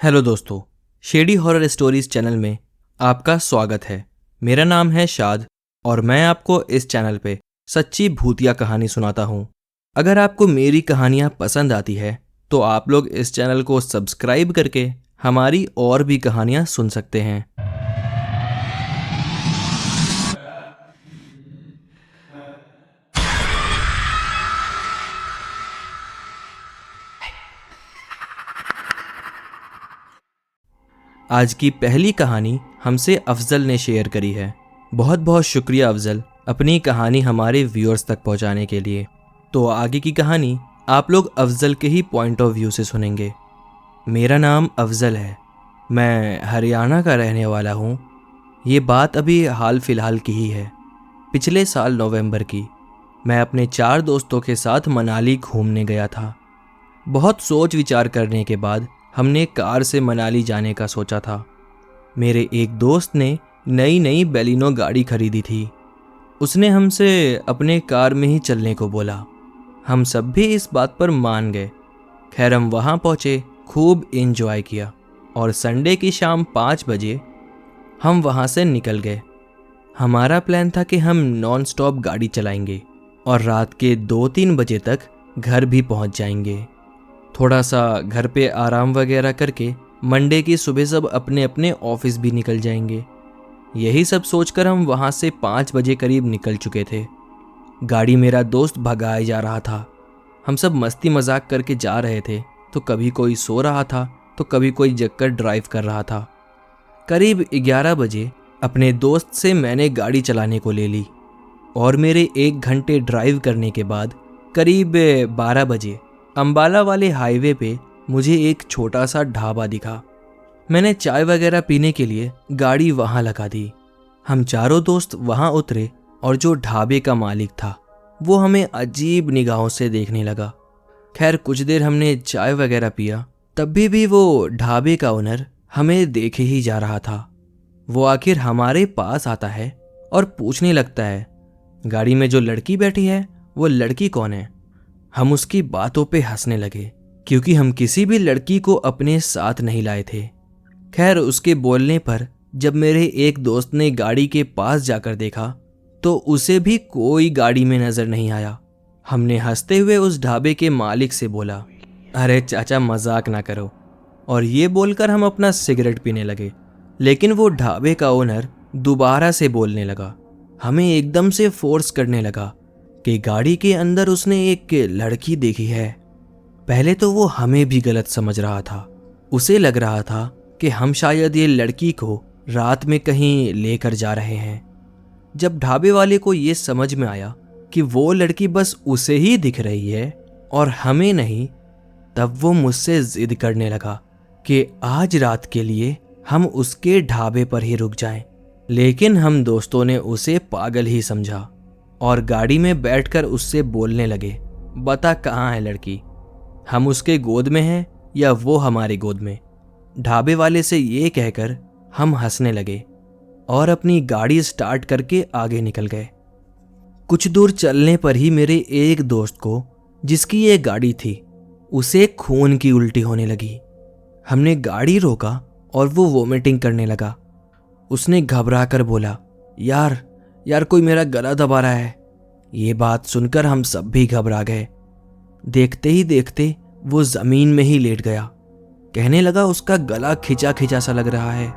Hello दोस्तों, shady horror stories channel में आपका स्वागत है। मेरा नाम है शाद और मैं आपको इस चैनल पे सच्ची भूतिया कहानी सुनाता हूँ। अगर आपको मेरी कहानियाँ पसंद आती है तो आप लोग इस चैनल को सब्सक्राइब करके हमारी और भी कहानियाँ सुन सकते हैं। आज की पहली कहानी हमसे अफजल ने शेयर करी है। बहुत बहुत शुक्रिया अफजल, अपनी कहानी हमारे व्यूअर्स तक पहुंचाने के लिए। तो आगे की कहानी आप लोग अफजल के ही पॉइंट ऑफ व्यू से सुनेंगे। मेरा नाम अफजल है, मैं हरियाणा का रहने वाला हूँ। ये बात अभी हाल फिलहाल की ही है, पिछले साल नवंबर की। मैं अपने 4 दोस्तों के साथ मनाली घूमने गया था। बहुत सोच विचार करने के बाद हमने कार से मनाली जाने का सोचा था। मेरे एक दोस्त ने नई नई बेलिनो गाड़ी खरीदी थी। उसने हमसे अपने कार में ही चलने को बोला। हम सब भी इस बात पर मान गए। खैर, हम वहाँ पहुँचे, खूब एंजॉय किया और संडे की शाम 5 बजे हम वहाँ से निकल गए। हमारा प्लान था कि हम नॉन स्टॉप गाड़ी चलाएंगे और रात के 2-3 बजे तक घर भी पहुँच जाएंगे। थोड़ा सा घर पे आराम वगैरह करके मंडे की सुबह सब अपने अपने ऑफिस भी निकल जाएंगे। यही सब सोचकर हम वहाँ से 5 बजे करीब निकल चुके थे। गाड़ी मेरा दोस्त भगाए जा रहा था। हम सब मस्ती मजाक करके जा रहे थे, तो कभी कोई सो रहा था तो कभी कोई जगकर ड्राइव कर रहा था। करीब 11 बजे अपने दोस्त से मैंने गाड़ी चलाने को ले ली और मेरे 1 घंटे ड्राइव करने के बाद करीब 12 बजे अंबाला वाले हाईवे पे मुझे एक छोटा सा ढाबा दिखा। मैंने चाय वगैरह पीने के लिए गाड़ी वहाँ लगा दी। हम चारों दोस्त वहाँ उतरे और जो ढाबे का मालिक था वो हमें अजीब निगाहों से देखने लगा। खैर, कुछ देर हमने चाय वगैरह पिया, तब भी वो ढाबे का ओनर हमें देखे ही जा रहा था। वो आखिर हमारे पास आता है और पूछने लगता है, गाड़ी में जो लड़की बैठी है वो लड़की कौन है? हम उसकी बातों पे हंसने लगे क्योंकि हम किसी भी लड़की को अपने साथ नहीं लाए थे। खैर, उसके बोलने पर जब मेरे एक दोस्त ने गाड़ी के पास जाकर देखा तो उसे भी कोई गाड़ी में नजर नहीं आया। हमने हंसते हुए उस ढाबे के मालिक से बोला, अरे चाचा, मजाक ना करो। और ये बोलकर हम अपना सिगरेट पीने लगे। लेकिन वो ढाबे का ओनर दोबारा से बोलने लगा, हमें एकदम से फोर्स करने लगा कि गाड़ी के अंदर उसने एक लड़की देखी है। पहले तो वो हमें भी गलत समझ रहा था। उसे लग रहा था कि हम शायद ये लड़की को रात में कहीं लेकर जा रहे हैं। जब ढाबे वाले को ये समझ में आया कि वो लड़की बस उसे ही दिख रही है और हमें नहीं, तब वो मुझसे जिद करने लगा कि आज रात के लिए हम उसके ढाबे पर ही रुक जाएं। लेकिन हम दोस्तों ने उसे पागल ही समझा और गाड़ी में बैठकर उससे बोलने लगे, बता कहाँ है लड़की? हम उसके गोद में हैं या वो हमारी गोद में? ढाबे वाले से ये कहकर हम हंसने लगे और अपनी गाड़ी स्टार्ट करके आगे निकल गए। कुछ दूर चलने पर ही मेरे एक दोस्त को, जिसकी ये गाड़ी थी, उसे खून की उल्टी होने लगी। हमने गाड़ी रोका और वो वोमिटिंग करने लगा। उसने घबरा कर बोला, यार कोई मेरा गला दबा रहा है। ये बात सुनकर हम सब भी घबरा गए। देखते ही देखते वो जमीन में ही लेट गया। कहने लगा उसका गला खिंचा खिंचा सा लग रहा है।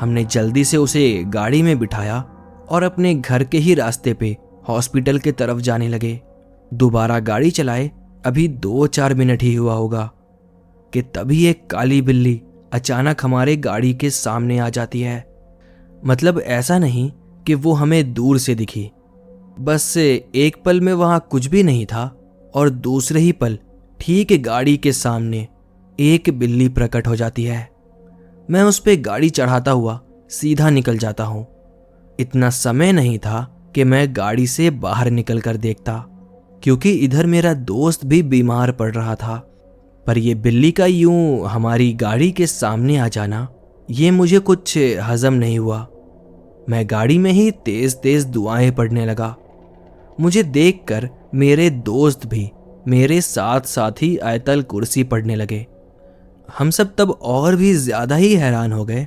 हमने जल्दी से उसे गाड़ी में बिठाया और अपने घर के ही रास्ते पे हॉस्पिटल के तरफ जाने लगे। दोबारा गाड़ी चलाए अभी 2-4 मिनट ही हुआ होगा कि तभी एक काली बिल्ली अचानक हमारे गाड़ी के सामने आ जाती है। मतलब ऐसा नहीं कि वो हमें दूर से दिखी, बस एक पल में वहां कुछ भी नहीं था और दूसरे ही पल ठीक गाड़ी के सामने एक बिल्ली प्रकट हो जाती है। मैं उस पे गाड़ी चढ़ाता हुआ सीधा निकल जाता हूँ। इतना समय नहीं था कि मैं गाड़ी से बाहर निकल कर देखता, क्योंकि इधर मेरा दोस्त भी बीमार पड़ रहा था। पर यह बिल्ली का यूं हमारी गाड़ी के सामने आ जाना, ये मुझे कुछ हजम नहीं हुआ। मैं गाड़ी में ही तेज तेज दुआएं पढ़ने लगा। मुझे देखकर मेरे दोस्त भी मेरे साथ साथ ही आयतल कुर्सी पढ़ने लगे। हम सब तब और भी ज्यादा ही हैरान हो गए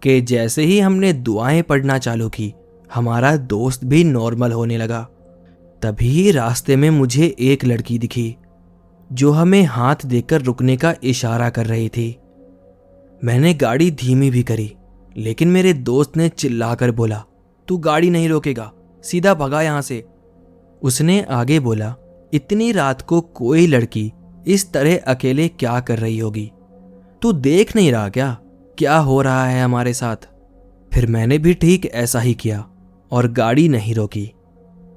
कि जैसे ही हमने दुआएं पढ़ना चालू की, हमारा दोस्त भी नॉर्मल होने लगा। तभी रास्ते में मुझे एक लड़की दिखी जो हमें हाथ देकर रुकने का इशारा कर रही थी। मैंने गाड़ी धीमी भी करी, लेकिन मेरे दोस्त ने चिल्लाकर बोला, तू गाड़ी नहीं रोकेगा, सीधा भगा यहां से। उसने आगे बोला, इतनी रात को कोई लड़की इस तरह अकेले क्या कर रही होगी? तू देख नहीं रहा क्या हो रहा है हमारे साथ? फिर मैंने भी ठीक ऐसा ही किया और गाड़ी नहीं रोकी।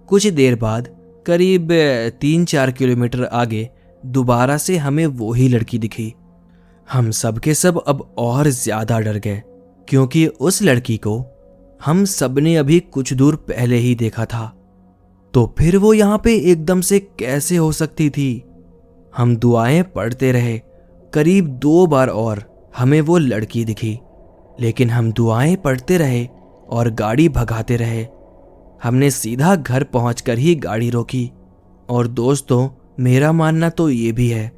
कुछ देर बाद करीब 3-4 किलोमीटर आगे दोबारा से हमें वही लड़की दिखी। हम सब के सब अब और ज्यादा डर गए, क्योंकि उस लड़की को हम सब ने अभी कुछ दूर पहले ही देखा था। तो फिर वो यहाँ पे एकदम से कैसे हो सकती थी? हम दुआएं पढ़ते रहे। करीब 2 बार और हमें वो लड़की दिखी, लेकिन हम दुआएं पढ़ते रहे और गाड़ी भगाते रहे। हमने सीधा घर पहुंचकर ही गाड़ी रोकी। और दोस्तों, मेरा मानना तो ये भी है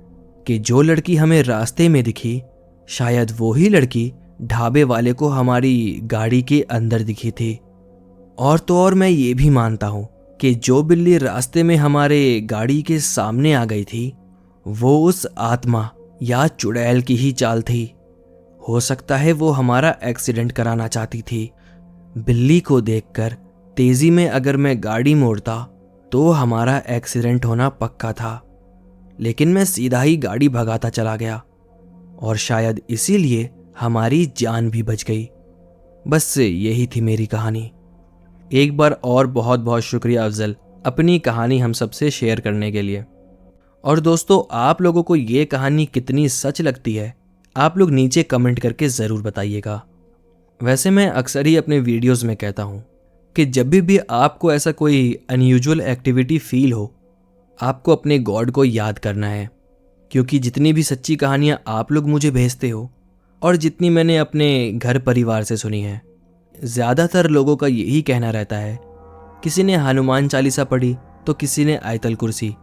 कि जो लड़की हमें रास्ते में दिखी, शायद वो ही लड़की ढाबे वाले को हमारी गाड़ी के अंदर दिखी थी। और तो और मैं ये भी मानता हूं कि जो बिल्ली रास्ते में हमारे गाड़ी के सामने आ गई थी, वो उस आत्मा या चुड़ैल की ही चाल थी। हो सकता है वो हमारा एक्सीडेंट कराना चाहती थी। बिल्ली को देखकर तेजी में अगर मैं गाड़ी मोड़ता तो हमारा एक्सीडेंट होना पक्का था, लेकिन मैं सीधा ही गाड़ी भगाता चला गया और शायद इसीलिए हमारी जान भी बच गई। बस यही थी मेरी कहानी। एक बार और बहुत बहुत शुक्रिया अफजल, अपनी कहानी हम सबसे शेयर करने के लिए। और दोस्तों, आप लोगों को ये कहानी कितनी सच लगती है, आप लोग नीचे कमेंट करके ज़रूर बताइएगा। वैसे मैं अक्सर ही अपने वीडियोस में कहता हूँ कि जब भी आपको ऐसा कोई अनयूजुअल एक्टिविटी फील हो, आपको अपने गॉड को याद करना है, क्योंकि जितनी भी सच्ची कहानियाँ आप लोग मुझे भेजते हो और जितनी मैंने अपने घर परिवार से सुनी है, ज़्यादातर लोगों का यही कहना रहता है। किसी ने हनुमान चालीसा पढ़ी तो किसी ने आयतल कुर्सी।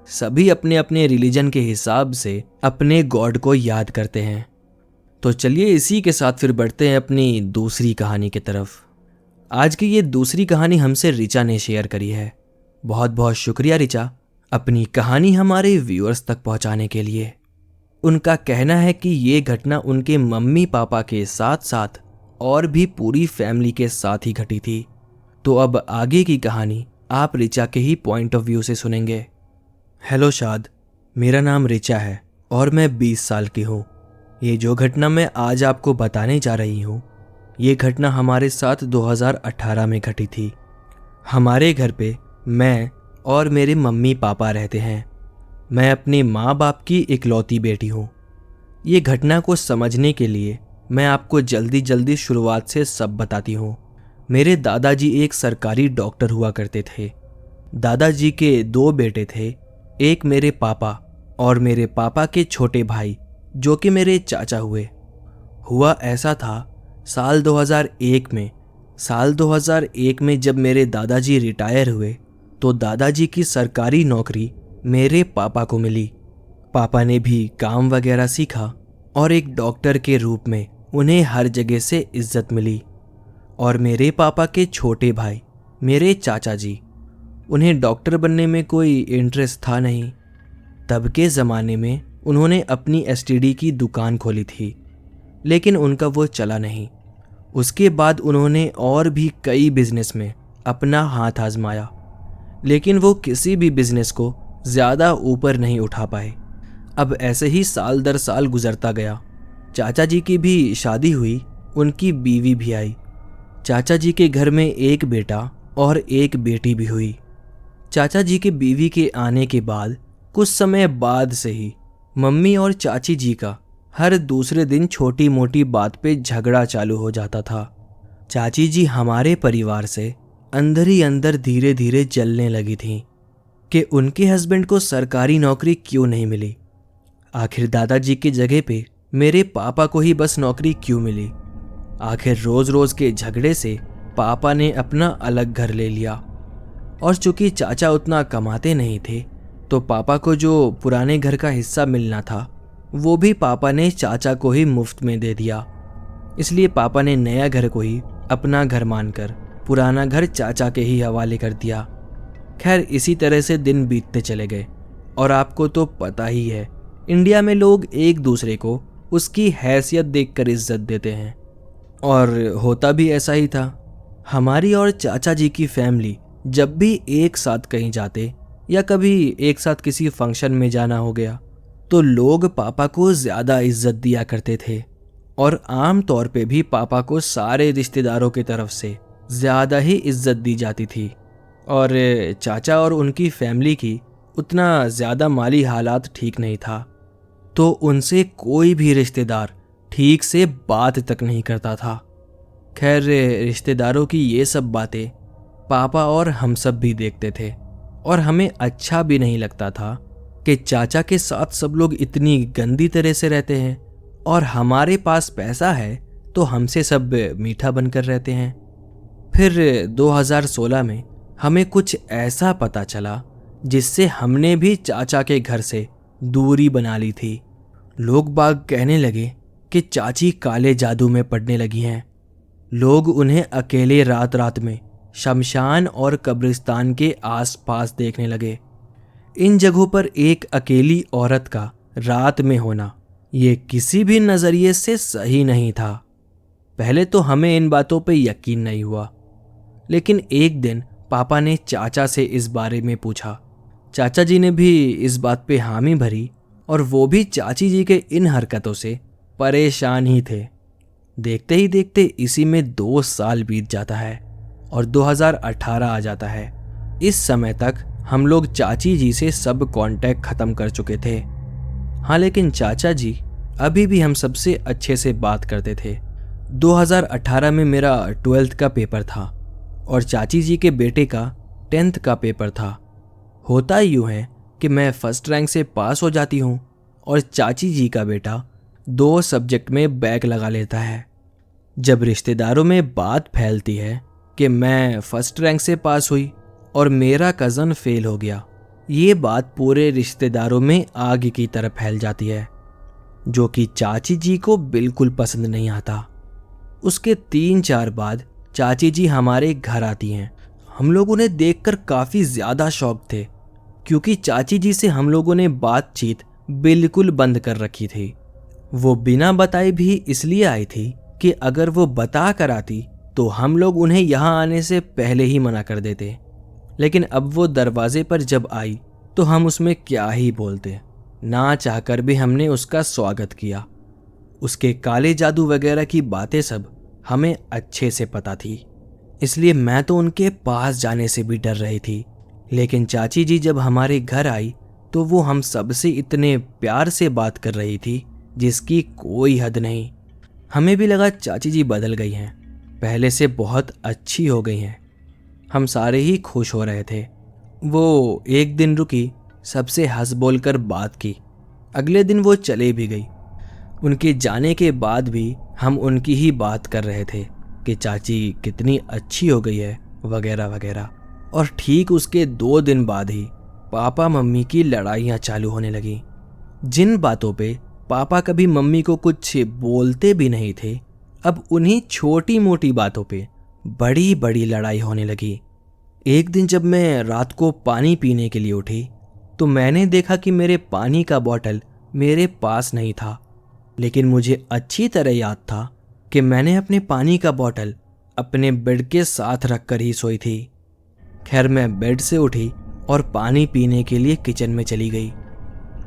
सभी अपने अपने रिलीजन के हिसाब से अपने गॉड को याद करते हैं। तो चलिए इसी के साथ फिर बढ़ते हैं अपनी दूसरी कहानी की तरफ। आज की ये दूसरी कहानी हमसे रिचा ने शेयर करी है। बहुत बहुत शुक्रिया रिचा, अपनी कहानी हमारे व्यूअर्स तक पहुंचाने के लिए। उनका कहना है कि ये घटना उनके मम्मी पापा के साथ साथ और भी पूरी फैमिली के साथ ही घटी थी। तो अब आगे की कहानी आप रिचा के ही पॉइंट ऑफ व्यू से सुनेंगे। हेलो शाद, मेरा नाम रिचा है और मैं 20 साल की हूँ। ये जो घटना मैं आज आपको बताने जा रही हूँ, ये घटना हमारे साथ 2018 में घटी थी। हमारे घर पे मैं और मेरे मम्मी पापा रहते हैं। मैं अपने माँ बाप की इकलौती बेटी हूँ। ये घटना को समझने के लिए मैं आपको जल्दी जल्दी शुरुआत से सब बताती हूँ। मेरे दादाजी एक सरकारी डॉक्टर हुआ करते थे। दादाजी के 2 बेटे थे, एक मेरे पापा और मेरे पापा के छोटे भाई जो कि मेरे चाचा हुए। हुआ ऐसा था साल 2001 में जब मेरे दादाजी रिटायर हुए तो दादाजी की सरकारी नौकरी मेरे पापा को मिली। पापा ने भी काम वगैरह सीखा और एक डॉक्टर के रूप में उन्हें हर जगह से इज्जत मिली। और मेरे पापा के छोटे भाई मेरे चाचा जी, उन्हें डॉक्टर बनने में कोई इंटरेस्ट था नहीं। तब के ज़माने में उन्होंने अपनी एसटीडी की दुकान खोली थी, लेकिन उनका वो चला नहीं। उसके बाद उन्होंने और भी कई बिजनेस में अपना हाथ आजमाया, लेकिन वो किसी भी बिजनेस को ज़्यादा ऊपर नहीं उठा पाए। अब ऐसे ही साल दर साल गुजरता गया। चाचा जी की भी शादी हुई, उनकी बीवी भी आई। चाचा जी के घर में एक बेटा और एक बेटी भी हुई। चाचा जी के बीवी के आने के बाद कुछ समय बाद से ही मम्मी और चाची जी का हर दूसरे दिन छोटी मोटी बात पे झगड़ा चालू हो जाता था। चाची जी हमारे परिवार से अंदर ही अंदर धीरे धीरे जलने लगी थीं कि उनके हस्बैंड को सरकारी नौकरी क्यों नहीं मिली। आखिर दादाजी की जगह पे मेरे पापा को ही बस नौकरी क्यों मिली। आखिर रोज रोज के झगड़े से पापा ने अपना अलग घर ले लिया, और चूंकि चाचा उतना कमाते नहीं थे तो पापा को जो पुराने घर का हिस्सा मिलना था वो भी पापा ने चाचा को ही मुफ्त में दे दिया। इसलिए पापा ने नया घर को ही अपना घर मानकर पुराना घर चाचा के ही हवाले कर दिया। खैर, इसी तरह से दिन बीतते चले गए और आपको तो पता ही है, इंडिया में लोग एक दूसरे को उसकी हैसियत देखकर इज्जत देते हैं, और होता भी ऐसा ही था। हमारी और चाचा जी की फैमिली जब भी एक साथ कहीं जाते या कभी एक साथ किसी फंक्शन में जाना हो गया तो लोग पापा को ज़्यादा इज्जत दिया करते थे, और आम तौर पे भी पापा को सारे रिश्तेदारों की तरफ से ज़्यादा ही इज्जत दी जाती थी। और चाचा और उनकी फैमिली की उतना ज़्यादा माली हालात ठीक नहीं था, तो उनसे कोई भी रिश्तेदार ठीक से बात तक नहीं करता था। खैर, रिश्तेदारों की ये सब बातें पापा और हम सब भी देखते थे, और हमें अच्छा भी नहीं लगता था कि चाचा के साथ सब लोग इतनी गंदी तरह से रहते हैं और हमारे पास पैसा है तो हमसे सब मीठा बनकर रहते हैं। फिर 2016 में हमें कुछ ऐसा पता चला जिससे हमने भी चाचा के घर से दूरी बना ली थी। लोग बाग कहने लगे कि चाची काले जादू में पड़ने लगी हैं। लोग उन्हें अकेले रात रात में शमशान और कब्रिस्तान के आसपास देखने लगे। इन जगहों पर एक अकेली औरत का रात में होना ये किसी भी नज़रिए से सही नहीं था। पहले तो हमें इन बातों पे यकीन नहीं हुआ, लेकिन एक दिन पापा ने चाचा से इस बारे में पूछा। चाचा जी ने भी इस बात पे हामी भरी, और वो भी चाची जी के इन हरकतों से परेशान ही थे। देखते ही देखते इसी में 2 साल बीत जाता है और 2018 आ जाता है। इस समय तक हम लोग चाची जी से सब कांटेक्ट ख़त्म कर चुके थे। हाँ, लेकिन चाचा जी अभी भी हम सबसे अच्छे से बात करते थे। 2018 में मेरा 12th का पेपर था और चाची जी के बेटे का 10th का पेपर था। होता यूँ है कि मैं फर्स्ट रैंक से पास हो जाती हूँ और चाची जी का बेटा 2 सब्जेक्ट में बैक लगा लेता है। जब रिश्तेदारों में बात फैलती है कि मैं फर्स्ट रैंक से पास हुई और मेरा कज़न फेल हो गया, ये बात पूरे रिश्तेदारों में आग की तरह फैल जाती है, जो कि चाची जी को बिल्कुल पसंद नहीं आता। उसके 3-4 बाद चाची जी हमारे घर आती हैं। हम लोग उन्हें देखकर काफ़ी ज़्यादा शॉक थे, क्योंकि चाची जी से हम लोगों ने बातचीत बिल्कुल बंद कर रखी थी। वो बिना बताए भी इसलिए आई थी कि अगर वो बता कर आती तो हम लोग उन्हें यहाँ आने से पहले ही मना कर देते। लेकिन अब वो दरवाजे पर जब आई तो हम उसमें क्या ही बोलते। ना चाहकर भी हमने उसका स्वागत किया। उसके काले जादू वगैरह की बातें सब हमें अच्छे से पता थी, इसलिए मैं तो उनके पास जाने से भी डर रही थी। लेकिन चाची जी जब हमारे घर आई तो वो हम सबसे इतने प्यार से बात कर रही थी जिसकी कोई हद नहीं। हमें भी लगा चाची जी बदल गई हैं, पहले से बहुत अच्छी हो गई हैं। हम सारे ही खुश हो रहे थे। वो एक दिन रुकी, सबसे हंस बोल कर बात की। अगले दिन वो चले भी गई। उनके जाने के बाद भी हम उनकी ही बात कर रहे थे कि चाची कितनी अच्छी हो गई है वगैरह वगैरह। और ठीक उसके 2 दिन बाद ही पापा मम्मी की लड़ाइयाँ चालू होने लगी। जिन बातों पे पापा कभी मम्मी को कुछ बोलते भी नहीं थे, अब उन्हीं छोटी मोटी बातों पे बड़ी बड़ी लड़ाई होने लगी। एक दिन जब मैं रात को पानी पीने के लिए उठी तो मैंने देखा कि मेरे पानी का बॉटल मेरे पास नहीं था, लेकिन मुझे अच्छी तरह याद था कि मैंने अपने पानी का बॉटल अपने बेड के साथ रखकर ही सोई थी। खैर, मैं बेड से उठी और पानी पीने के लिए किचन में चली गई।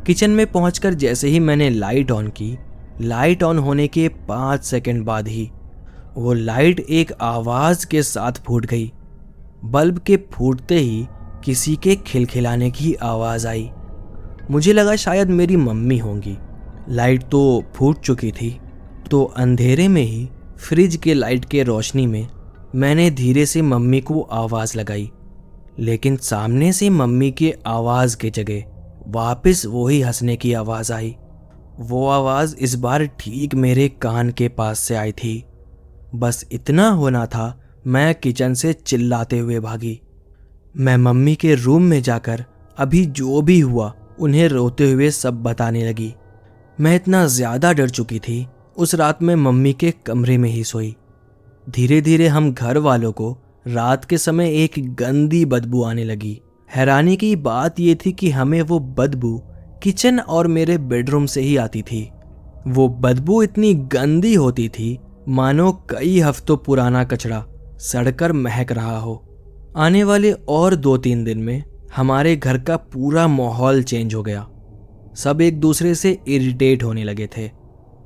किचन में पहुंचकर जैसे ही मैंने लाइट ऑन की, लाइट ऑन होने के 5 सेकंड बाद ही वो लाइट एक आवाज़ के साथ फूट गई। बल्ब के फूटते ही किसी के खिलखिलाने की आवाज़ आई। मुझे लगा शायद मेरी मम्मी होंगी। लाइट तो फूट चुकी थी, तो अंधेरे में ही फ्रिज के लाइट के रोशनी में मैंने धीरे से मम्मी को आवाज़ लगाई, लेकिन सामने से मम्मी की आवाज़ के जगह वापस वही हंसने की आवाज़ आई। वो आवाज़ इस बार ठीक मेरे कान के पास से आई थी। बस इतना होना था, मैं किचन से चिल्लाते हुए भागी। मैं मम्मी के रूम में जाकर अभी जो भी हुआ उन्हें रोते हुए सब बताने लगी। मैं इतना ज़्यादा डर चुकी थी, उस रात में मम्मी के कमरे में ही सोई। धीरे धीरे हम घर वालों को रात के समय एक गंदी बदबू आने लगी। हैरानी की बात यह थी कि हमें वो बदबू किचन और मेरे बेडरूम से ही आती थी। वो बदबू इतनी गंदी होती थी मानो कई हफ्तों पुराना कचरा सड़कर महक रहा हो। आने वाले और 2-3 दिन में हमारे घर का पूरा माहौल चेंज हो गया। सब एक दूसरे से इरिटेट होने लगे थे।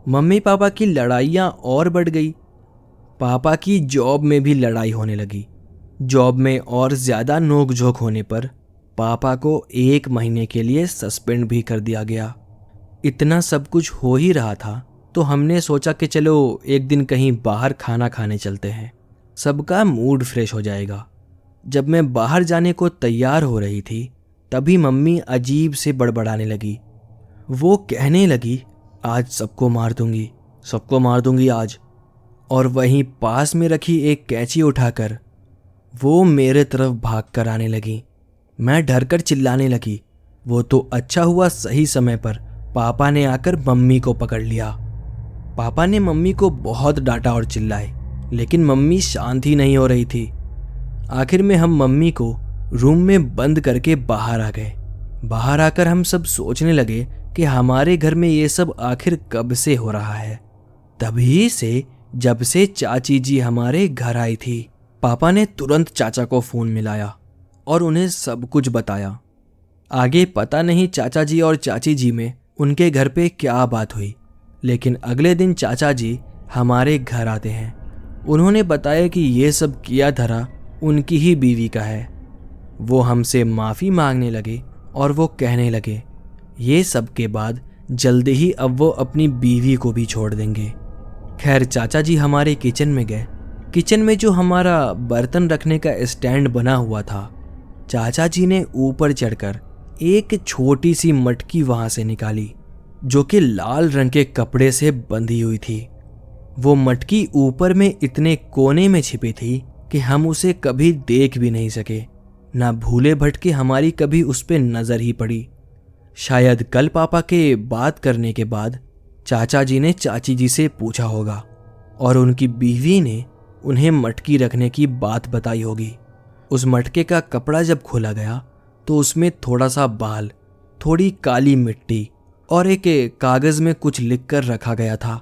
मम्मी पापा की लड़ाइयाँ और बढ़ गई। पापा की जॉब में भी लड़ाई होने लगी। जॉब में और ज़्यादा नोक-झोंक होने पर पापा को 1 महीने के लिए सस्पेंड भी कर दिया गया। इतना सब कुछ हो ही रहा था तो हमने सोचा कि चलो एक दिन कहीं बाहर खाना खाने चलते हैं, सबका मूड फ्रेश हो जाएगा। जब मैं बाहर जाने को तैयार हो रही थी तभी मम्मी अजीब से बड़बड़ाने लगी। वो कहने लगी, आज सबको मार दूंगी आज। और वहीं पास में रखी एक कैंची उठाकर वो मेरे तरफ भाग कर आने लगी। मैं डर कर चिल्लाने लगी। वो तो अच्छा हुआ सही समय पर पापा ने आकर मम्मी को पकड़ लिया। पापा ने मम्मी को बहुत डांटा और चिल्लाए, लेकिन मम्मी शांत ही नहीं हो रही थी। आखिर में हम मम्मी को रूम में बंद करके बाहर आ गए। बाहर आकर हम सब सोचने लगे कि हमारे घर में ये सब आखिर कब से हो रहा है। तभी से जब से चाची जी हमारे घर आई थी। पापा ने तुरंत चाचा को फ़ोन मिलाया और उन्हें सब कुछ बताया। आगे पता नहीं चाचा जी और चाची जी में उनके घर पे क्या बात हुई, लेकिन अगले दिन चाचा जी हमारे घर आते हैं। उन्होंने बताया कि ये सब किया धरा उनकी ही बीवी का है। वो हमसे माफ़ी मांगने लगे और वो कहने लगे ये सब के बाद जल्दी ही अब वो अपनी बीवी को भी छोड़ देंगे। खैर चाचा जी हमारे किचन में गए। किचन में जो हमारा बर्तन रखने का स्टैंड बना हुआ था, चाचा जी ने ऊपर चढ़कर एक छोटी सी मटकी वहां से निकाली जो कि लाल रंग के कपड़े से बंधी हुई थी। वो मटकी ऊपर में इतने कोने में छिपी थी कि हम उसे कभी देख भी नहीं सके। ना भूले भटके हमारी कभी उस पर नजर ही पड़ी। शायद कल पापा के बात करने के बाद चाचा जी ने चाची जी से पूछा होगा और उनकी बीवी ने उन्हें मटकी रखने की बात बताई होगी। उस मटके का कपड़ा जब खोला गया तो उसमें थोड़ा सा बाल, थोड़ी काली मिट्टी और एक कागज़ में कुछ लिखकर रखा गया था।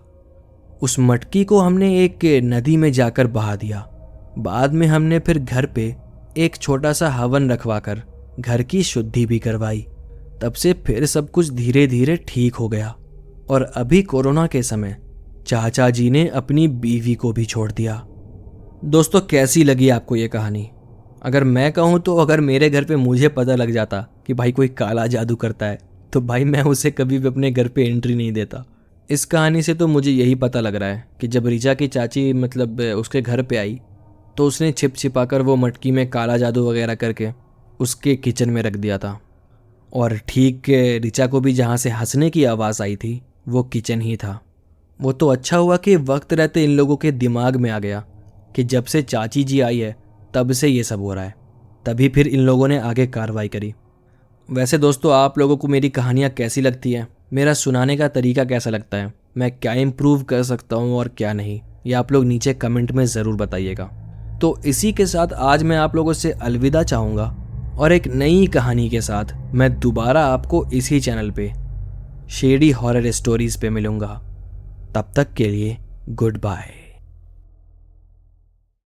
उस मटकी को हमने एक नदी में जाकर बहा दिया। बाद में हमने फिर घर पे एक छोटा सा हवन रखवाकर घर की शुद्धि भी करवाई। तब से फिर सब कुछ धीरे धीरे ठीक हो गया और अभी कोरोना के समय चाचा जी ने अपनी बीवी को भी छोड़ दिया। दोस्तों कैसी लगी आपको ये कहानी? अगर मैं कहूँ तो अगर मेरे घर पे मुझे पता लग जाता कि भाई कोई काला जादू करता है तो भाई मैं उसे कभी भी अपने घर पे एंट्री नहीं देता। इस कहानी से तो मुझे यही पता लग रहा है कि जब ऋचा की चाची मतलब उसके घर पे आई तो उसने छिप छिपाकर वो मटकी में काला जादू वगैरह करके उसके किचन में रख दिया था। और ठीक ऋचा को भी जहाँ से हंसने की आवाज़ आई थी वो किचन ही था। वो तो अच्छा हुआ कि वक्त रहते इन लोगों के दिमाग में आ गया कि जब से चाची जी आई है तब से ये सब हो रहा है। तभी फिर इन लोगों ने आगे कार्रवाई करी। वैसे दोस्तों आप लोगों को मेरी कहानियाँ कैसी लगती हैं? मेरा सुनाने का तरीका कैसा लगता है? मैं क्या इम्प्रूव कर सकता हूँ और क्या नहीं, ये आप लोग नीचे कमेंट में ज़रूर बताइएगा। तो इसी के साथ आज मैं आप लोगों से अलविदा चाहूँगा और एक नई कहानी के साथ मैं दोबारा आपको इसी चैनल पे शेडी हॉरर स्टोरीज़ पे मिलूँगा। तब तक के लिए गुड बाय।